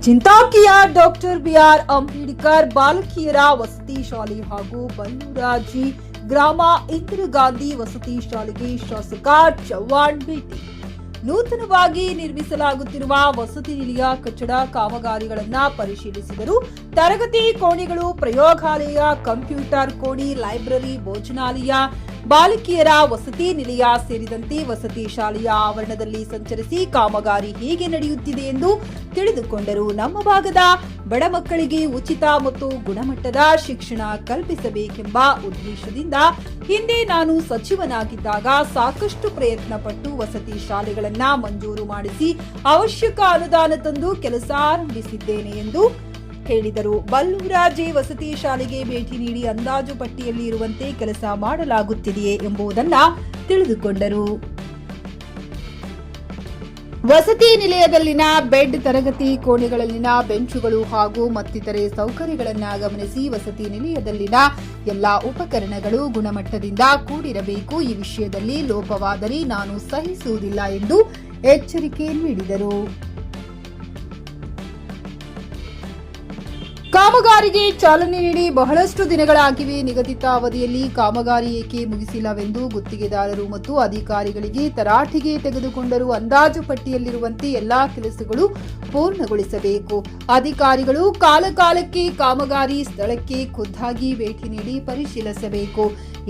ಚಿಂತಾಕಿಯ doctor B R Ambedkar ಬಾಲಕಿಯರ ವಸತಿ ಶಾಲೆ ಹಾಗೂ ಬಲ್ಲೂರಾಜಿ ಗ್ರಾಮ ಇಂದಿರಾ ಗಾಂಧಿ ವಸತಿ ಶಾಲೆಗೆ ಶಾಸಕ ಚವ್ಹಾಣ್ ಭೇಟಿ. ನೂತನವಾಗಿ ನಿರ್ಮಿಸಲಾಗುತ್ತಿರುವ ವಸತಿ ನಿಲಯ ಕಟ್ಟಡ ಕಾಮಗಾರಿಗಳನ್ನು ಪರಿಶೀಲಿಸಿದರು. ತರಗತಿ ಕೋಣೆಗಳು, ಪ್ರಯೋಗಾಲಯ, ಕಂಪ್ಯೂಟರ್ ಕೋಣೆ, ಲೈಬ್ರರಿ, ಭೋಜನಾಲಯ, ಬಾಲಕಿಯರ ವಸತಿ ನಿಲಯ ಸೇರಿದಂತೆ ವಸತಿ ಶಾಲೆಯ ಆವರಣದಲ್ಲಿ ಸಂಚರಿಸಿ ಕಾಮಗಾರಿ ಹೇಗೆ ನಡೆಯುತ್ತಿದೆ ಎಂದು ತಿಳಿದುಕೊಂಡರು. ನಮ್ಮ ಭಾಗದ ಬಡ ಮಕ್ಕಳಿಗೆ ಉಚಿತ ಮತ್ತು ಗುಣಮಟ್ಟದ ಶಿಕ್ಷಣ ಕಲ್ಪಿಸಬೇಕೆಂಬ ಉದ್ದೇಶದಿಂದ ಹಿಂದೆ ನಾನು ಸಚಿವನಾಗಿದ್ದಾಗ ಸಾಕಷ್ಟು ಪ್ರಯತ್ನ ಪಟ್ಟು ವಸತಿ ಶಾಲೆಗಳನ್ನ ಮಂಜೂರು ಮಾಡಿಸಿ ಅವಶ್ಯಕ ಅನುದಾನ ತಂದು ಕೆಲಸ ಆರಂಭಿಸಿದ್ದೇನೆ ಎಂದು ಹೇಳಿದರು. ಬಲ್ಲೂರಾಜೆ ವಸತಿ ಶಾಲೆಗೆ ಭೇಟಿ ನೀಡಿ ಅಂದಾಜು ಪಟ್ಟಿಯಲ್ಲಿ ಇರುವಂತೆ ಕೆಲಸ ಮಾಡಲಾಗುತ್ತಿದೆಯೇ ಎಂಬುದನ್ನು ತಿಳಿದುಕೊಂಡರು. ವಸತಿ ನಿಲಯದಲ್ಲಿನ ಬೆಡ್, ತರಗತಿ ಕೋಣೆಗಳಲ್ಲಿನ ಬೆಂಚುಗಳು ಹಾಗೂ ಮತ್ತಿತರೆ ಸೌಕರ್ಯಗಳನ್ನು ಗಮನಿಸಿ ವಸತಿ ನಿಲಯದಲ್ಲಿನ ಎಲ್ಲಾ ಉಪಕರಣಗಳು ಗುಣಮಟ್ಟದಿಂದ ಕೂಡಿರಬೇಕು. ಈ ವಿಷಯದಲ್ಲಿ ಲೋಪವಾದರೆ ನಾನು ಸಹಿಸುವುದಿಲ್ಲ ಎಂದು ಎಚ್ಚರಿಕೆ ನೀಡಿದರು. ಕಾಮಗಾರಿಗೆ ಚಾಲನೆ ನೀಡಿ ಬಹಳಷ್ಟು ದಿನಗಳಾಗಿವೆ. ನಿಗದಿತ ಅವಧಿಯಲ್ಲಿ ಕಾಮಗಾರಿ ಏಕೆ ಮುಗಿಸಿಲ್ಲವೆಂದು ಗುತ್ತಿಗೆದಾರರು ಮತ್ತು ಅಧಿಕಾರಿಗಳಿಗೆ ತರಾಟೆಗೆ ತೆಗೆದುಕೊಂಡರು. ಅಂದಾಜು ಪಟ್ಟಿಯಲ್ಲಿರುವಂತೆ ಎಲ್ಲಾ ಕೆಲಸಗಳು ಪೂರ್ಣಗೊಳಿಸಬೇಕು. ಅಧಿಕಾರಿಗಳು ಕಾಲಕಾಲಕ್ಕೆ ಕಾಮಗಾರಿ ಸ್ಥಳಕ್ಕೆ ಖುದ್ದಾಗಿ ಭೇಟಿ ನೀಡಿ ಪರಿಶೀಲಿಸಬೇಕು.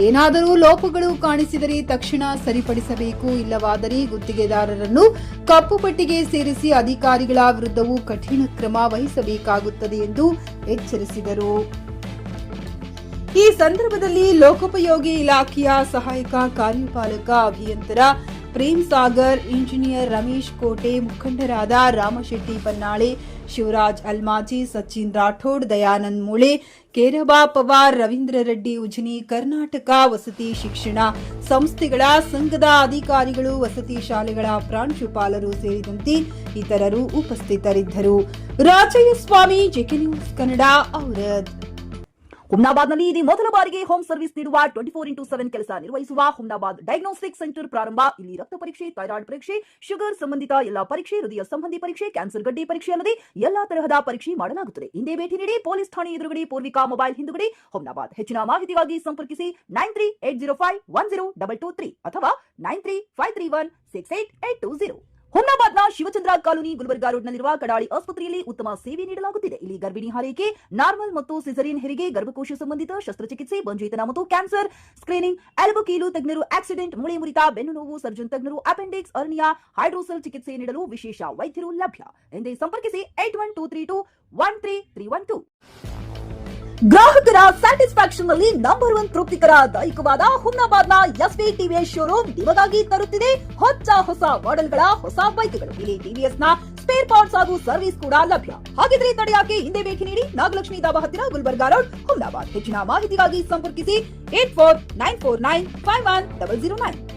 ಏನಾದರೂ ಲೋಪಗಳು ಕಾಣಿಸಿದರೆ ತಕ್ಷಣ ಸರಿಪಡಿಸಬೇಕು. ಇಲ್ಲವಾದರೆ ಗುತ್ತಿಗೆದಾರರನ್ನು ಕಪ್ಪು ಪಟ್ಟಿಗೆ ಸೇರಿಸಿ ಅಧಿಕಾರಿಗಳ ವಿರುದ್ಧವೂ ಕಠಿಣ ಕ್ರಮ ವಹಿಸಬೇಕಾಗುತ್ತದೆ ಎಂದು ಎಚ್ಚರಿಸಿದರು. ಈ ಸಂದರ್ಭದಲ್ಲಿ ಲೋಕೋಪಯೋಗಿ ಇಲಾಖೆಯ ಸಹಾಯಕ ಕಾರ್ಯಪಾಲಕ ಅಭಿಯಂತರ ಪ್ರೇಮ್ ಸಾಗರ್, ಇಂಜಿನಿಯರ್ ರಮೇಶ್ ಕೋಟೆ, ಮುಖಂಡರಾದ ರಾಮಶೆಟ್ಟಿ ಪನ್ನಾಳೆ, ಶಿವರಾಜ್ ಅಲ್ಮಾಜಿ, ಸಚಿನ್ ರಾಠೋಡ್, ದಯಾನಂದ್ ಮೂಳೆ, ಕೇರಬಾ ಪವಾರ್, ರವೀಂದ್ರ ರೆಡ್ಡಿ ಉಜ್ನಿ, ಕರ್ನಾಟಕ ವಸತಿ ಶಿಕ್ಷಣ ಸಂಸ್ಥೆಗಳ ಸಂಘದ ಅಧಿಕಾರಿಗಳು, ವಸತಿ ಶಾಲೆಗಳ ಪ್ರಾಂಶುಪಾಲರು ಸೇರಿದಂತೆ ಇತರರು ಉಪಸ್ಥಿತರಿದ್ದರು. ರಾಜಯ್ಯ ಸ್ವಾಮಿ, ಜೆಕೆ ನ್ಯೂಸ್ ಕನ್ನಡ, ಔರದ್. ಹುಮ್ನಾಬಾದ್ನಲ್ಲಿ ಇದು ಮೊದಲ ಬಾರಿಗೆ ಹೋಮ್ ಸರ್ವಿಸ್ ನೀಡುವ 24x7 ಕೆಲಸ ನಿರ್ವಹಿಸುವ ಹುಮ್ನಾಬಾದ್ ಡಯಾಗ್ನೋಸ್ಟಿಕ್ ಸೆಂಟರ್ ಪ್ರಾರಂಭ. ಇಲ್ಲಿ ರಕ್ತ ಪರೀಕ್ಷೆ, ಥೈರಾಯ್ಡ್ ಪರೀಕ್ಷೆ, ಶುಗರ್ ಸಂಬಂಧಿತ ಎಲ್ಲಾ ಪರೀಕ್ಷೆ, ಹೃದಯ ಸಂಬಂಧಿ ಪರೀಕ್ಷೆ, ಕ್ಯಾನ್ಸರ್ ಗಡ್ಡೆ ಪರೀಕ್ಷೆ ಅಲ್ಲದೆ ಎಲ್ಲಾ ತರಹದ ಪರೀಕ್ಷೆ ಮಾಡಲಾಗುತ್ತದೆ. ಹಿಂದೆ ಭೇಟಿ ನೀಡಿ. ಪೊಲೀಸ್ ಠಾಣೆ ಎದುರುಗಡೆ, ಪೂರ್ವಿಕಾ ಮೊಬೈಲ್ ಹಿಂದುಗಡೆ, ಹುಮ್ನಾಬಾದ್. ಹೆಚ್ಚಿನ ಮಾಹಿತಿಗಾಗಿ ಸಂಪರ್ಕಿಸಿ 9380510223 ಅಥವಾ 9353168820. ಹುಮ್ನಾಬಾದ್ನ ಶಿವಚಂದ್ರ ಕಾಲೋನಿ, ಗುಲ್ಬರ್ಗಾ ರೋಡ್ನಲ್ಲಿರುವ ಕಡಾಳಿ ಆಸ್ಪತ್ರೆಯಲ್ಲಿ ಉತ್ತಮ ಸೇವೆ ನೀಡಲಾಗುತ್ತಿದೆ. ಇಲ್ಲಿ ಗರ್ಭಿಣಿ ಹಾರೈಕೆ, ನಾರ್ಮಲ್ ಮತ್ತು ಸಿಸರಿಯನ್ ಹೆರಿಗೆ, ಗರ್ಭಕೋಶ ಸಂಬಂಧಿತ ಶಸ್ತ್ರಚಿಕಿತ್ಸೆ, ಬಂಜೇತನ ಮತ್ತು ಕ್ಯಾನ್ಸರ್ ಸ್ಕ್ರೀನಿಂಗ್, ಎಲ್ಬೋ ಕೀಲು ತಜ್ಞರು, ಆಕ್ಸಿಡೆಂಟ್, ಮೂಳೆ ಮುರಿತ, ಬೆನ್ನು ನೋವು, ಸರ್ಜನ್ ತಜ್ಞರು, ಅಪೆಂಡಿಕ್ಸ್, ಅರ್ನಿಯಾ, ಹೈಡ್ರೋಸೆಲ್ ಚಿಕಿತ್ಸೆ ನೀಡಲು ವಿಶೇಷ ವೈದ್ಯರು ಲಭ್ಯ. ಎಂದೇ ಸಂಪರ್ಕಿಸಿ 8123213312. ಗ್ರಾಹಕರ ಸ್ಯಾಟಿಸ್ಫ್ಯಾಕ್ಷನ್ ನಲ್ಲಿ ನಂಬರ್ 1 ತೃಪ್ತಿಕರದಾಯಕವಾದ ಹುಮ್ನಾಬಾದ್ನ ಎಸ್ವಿ ಟಿವಿಎಸ್ ಶೋರೂಮ್ ನಿಮಗಾಗಿ ತರುತ್ತಿದೆ ಹೊಸ ಮಾಡೆಲ್ಗಳ ಹೊಸ ಬೈಕ್ಗಳು. ಇಲ್ಲಿ ಟಿವಿಎಸ್ ನ ಸ್ಪೇರ್ ಪಾರ್ಟ್ಸ್ ಹಾಗೂ ಸರ್ವಿಸ್ ಕೂಡ ಲಭ್ಯ. ಹಾಗಿದ್ರೆ ತಡೆಯಾಕೆ, ಹಿಂದೆ ಭೇಟಿ ನೀಡಿ. ನಾಗಲಕ್ಷ್ಮಿ ದಾಬಾ ಹತ್ತಿರ, ಗುಲ್ಬರ್ಗಾ ರೋಡ್, ಹುಮ್ನಾಬಾದ್. ಹೆಚ್ಚಿನ ಮಾಹಿತಿಗಾಗಿ ಸಂಪರ್ಕಿಸಿ 8494951009.